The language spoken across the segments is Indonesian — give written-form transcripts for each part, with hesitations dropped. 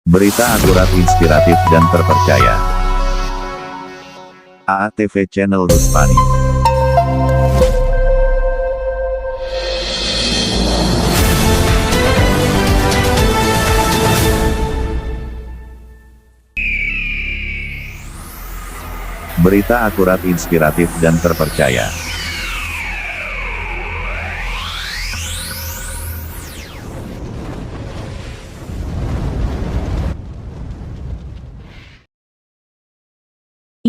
Berita akurat, inspiratif dan terpercaya. AATV Channel Rusmani. Berita akurat, inspiratif dan terpercaya.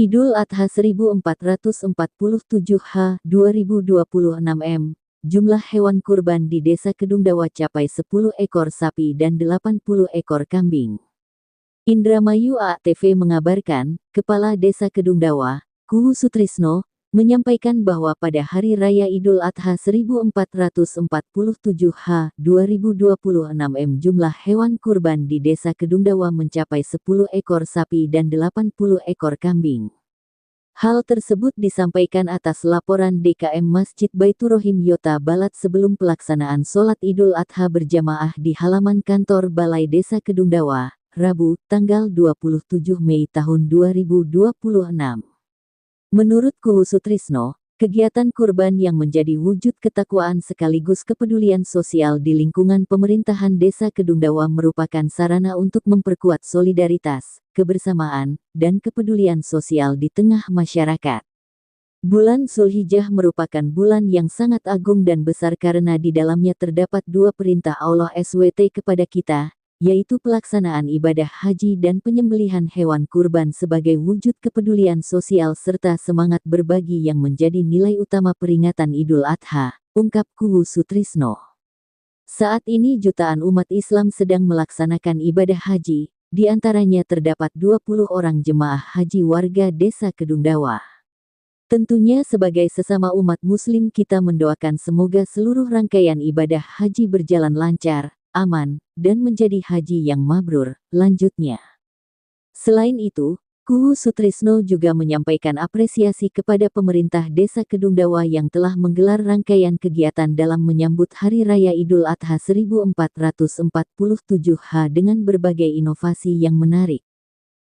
Idul Adha 1447 H 2026 M. Jumlah hewan kurban di Desa Kedungdawa capai 10 ekor sapi dan 80 ekor kambing. Indramayu AATV mengabarkan, Kepala Desa Kedungdawa, Kuhu Sutrisno, menyampaikan bahwa pada Hari Raya Idul Adha 1447 H 2026 M jumlah hewan kurban di Desa Kedungdawa mencapai 10 ekor sapi dan 80 ekor kambing. Hal tersebut disampaikan atas laporan DKM Masjid Baiturohim Yota Balat sebelum pelaksanaan sholat Idul Adha berjamaah di halaman kantor Balai Desa Kedungdawa, Rabu, tanggal 27 Mei tahun 2026. Menurut Kuhu Sutrisno, kegiatan kurban yang menjadi wujud ketakwaan sekaligus kepedulian sosial di lingkungan pemerintahan Desa Kedungdawa merupakan sarana untuk memperkuat solidaritas, kebersamaan, dan kepedulian sosial di tengah masyarakat. Bulan Zulhijjah merupakan bulan yang sangat agung dan besar karena di dalamnya terdapat dua perintah Allah SWT kepada kita, yaitu pelaksanaan ibadah haji dan penyembelihan hewan kurban sebagai wujud kepedulian sosial serta semangat berbagi yang menjadi nilai utama peringatan Idul Adha, ungkap Kuhu Sutrisno. Saat ini jutaan umat Islam sedang melaksanakan ibadah haji, di antaranya terdapat 20 orang jemaah haji warga Desa Kedungdawa. Tentunya sebagai sesama umat muslim kita mendoakan semoga seluruh rangkaian ibadah haji berjalan lancar, aman, dan menjadi haji yang mabrur, lanjutnya. Selain itu, Kuhu Sutrisno juga menyampaikan apresiasi kepada pemerintah Desa Kedungdawa yang telah menggelar rangkaian kegiatan dalam menyambut Hari Raya Idul Adha 1447 H dengan berbagai inovasi yang menarik.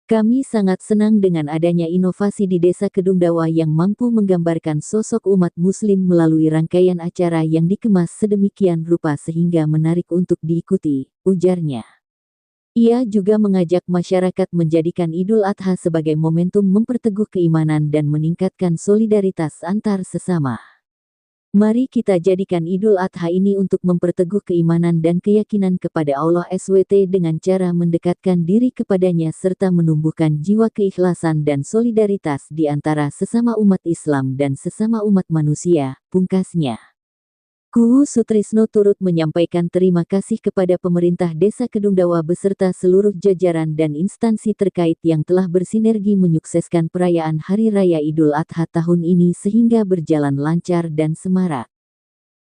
Kami sangat senang dengan adanya inovasi di Desa Kedungdawa yang mampu menggambarkan sosok umat muslim melalui rangkaian acara yang dikemas sedemikian rupa sehingga menarik untuk diikuti, ujarnya. Ia juga mengajak masyarakat menjadikan Idul Adha sebagai momentum memperteguh keimanan dan meningkatkan solidaritas antar sesama. Mari kita jadikan Idul Adha ini untuk memperteguh keimanan dan keyakinan kepada Allah SWT dengan cara mendekatkan diri kepadanya serta menumbuhkan jiwa keikhlasan dan solidaritas di antara sesama umat Islam dan sesama umat manusia, pungkasnya. Kuhu Sutrisno turut menyampaikan terima kasih kepada pemerintah Desa Kedungdawa beserta seluruh jajaran dan instansi terkait yang telah bersinergi menyukseskan perayaan Hari Raya Idul Adha tahun ini sehingga berjalan lancar dan semarak.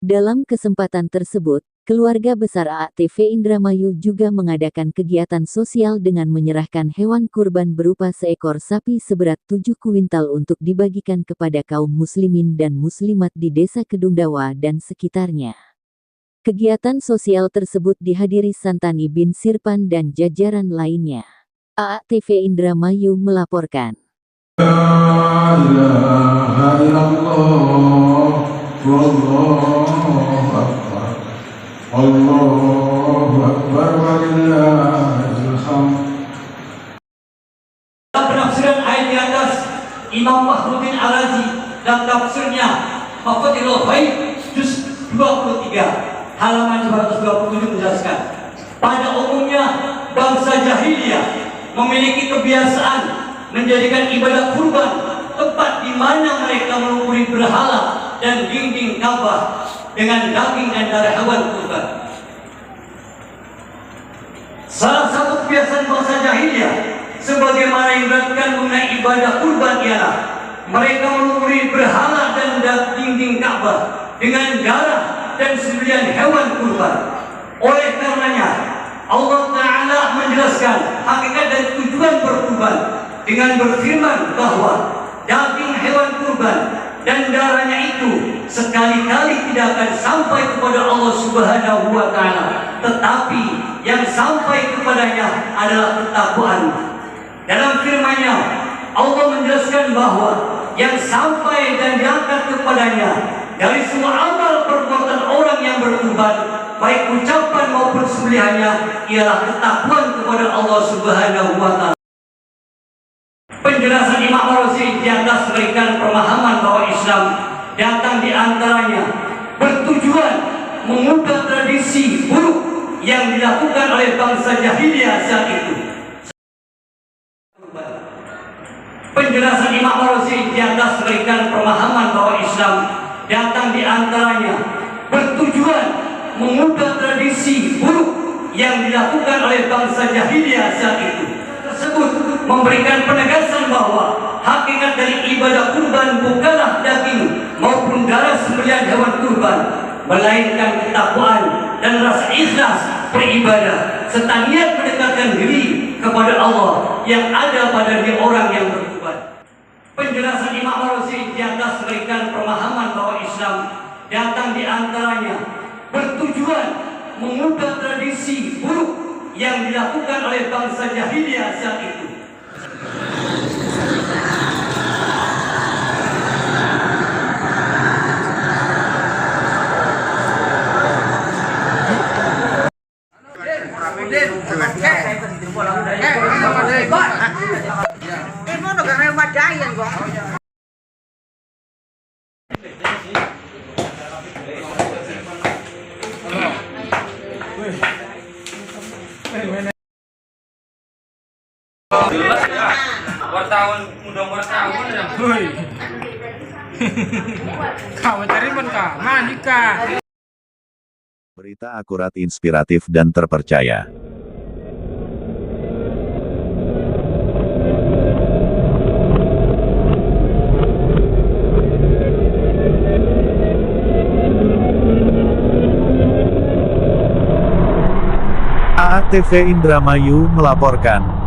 Dalam kesempatan tersebut, keluarga besar AATV Indramayu juga mengadakan kegiatan sosial dengan menyerahkan hewan kurban berupa seekor sapi seberat 7 kuintal untuk dibagikan kepada kaum muslimin dan muslimat di Desa Kedungdawa dan sekitarnya. Kegiatan sosial tersebut dihadiri Santani bin Sirpan dan jajaran lainnya. AATV Indramayu melaporkan. La ilaha illallah, wallahu akbar, Allahu akbar, walillahil hamd. Dalam penafsiran ayat di atas, Imam Fakhruddin Ar-Razi dalam tafsirnya Mafatihul Ghaib juz 23 halaman 227 menjelaskan, pada umumnya bangsa jahiliyah memiliki kebiasaan menjadikan ibadah kurban tempat di mana mereka melumuri berhala dan dinding Ka'bah dengan daging dan darah hewan kurban. Salah satu kebiasaan bangsa jahiliyah sebagaimana yang dilakukan mengenai ibadah kurban ialah mereka melumuri berhala dan dinding Ka'bah dengan darah dan sembelihan hewan kurban. Oleh karenanya Allah Ta'ala menjelaskan hakikat dan tujuan berkurban dengan berfirman bahwa daging hewan kurban dan darahnya itu sekali-kali tidak akan sampai kepada Allah Subhanahu wa Ta'ala, tetapi yang sampai kepadanya adalah ketakwaan. Dalam firman-Nya Allah menjelaskan bahwa yang sampai dan diangkat kepadanya dari semua amal perbuatan orang yang bertobat, baik ucapan maupun sembelihannya, ialah ketakwaan kepada Allah Subhanahu wa Ta'ala. Penjelasan Imam Ar-Razi di atas memberikan pemahaman bahwa Islam datang di antaranya bertujuan mengubah tradisi buruk yang dilakukan oleh bangsa jahiliyah saat itu. Penjelasan Imam Ar-Razi di atas memberikan pemahaman bahwa Islam datang di antaranya bertujuan mengubah tradisi buruk yang dilakukan oleh bangsa jahiliyah saat itu. Tersebut memberikan penegasan bahwa hakikat dari ibadah kurban bukanlah daging maupun darah sembelihan hewan kurban, melainkan ketakwaan dan rasa ikhlas beribadah serta niat mendekatkan diri kepada Allah yang ada pada diri orang yang bertobat. Penjelasan Imam Ar-Razi di atas memberikan pemahaman bahwa Islam datang di antaranya bertujuan mengubah tradisi buruk yang dilakukan oleh bangsa jahiliyah saat itu. Wartawan mudah wartawan ya. Hoi. Kau cari pun kah? Manika. Berita akurat, inspiratif dan terpercaya. ATV Indramayu melaporkan.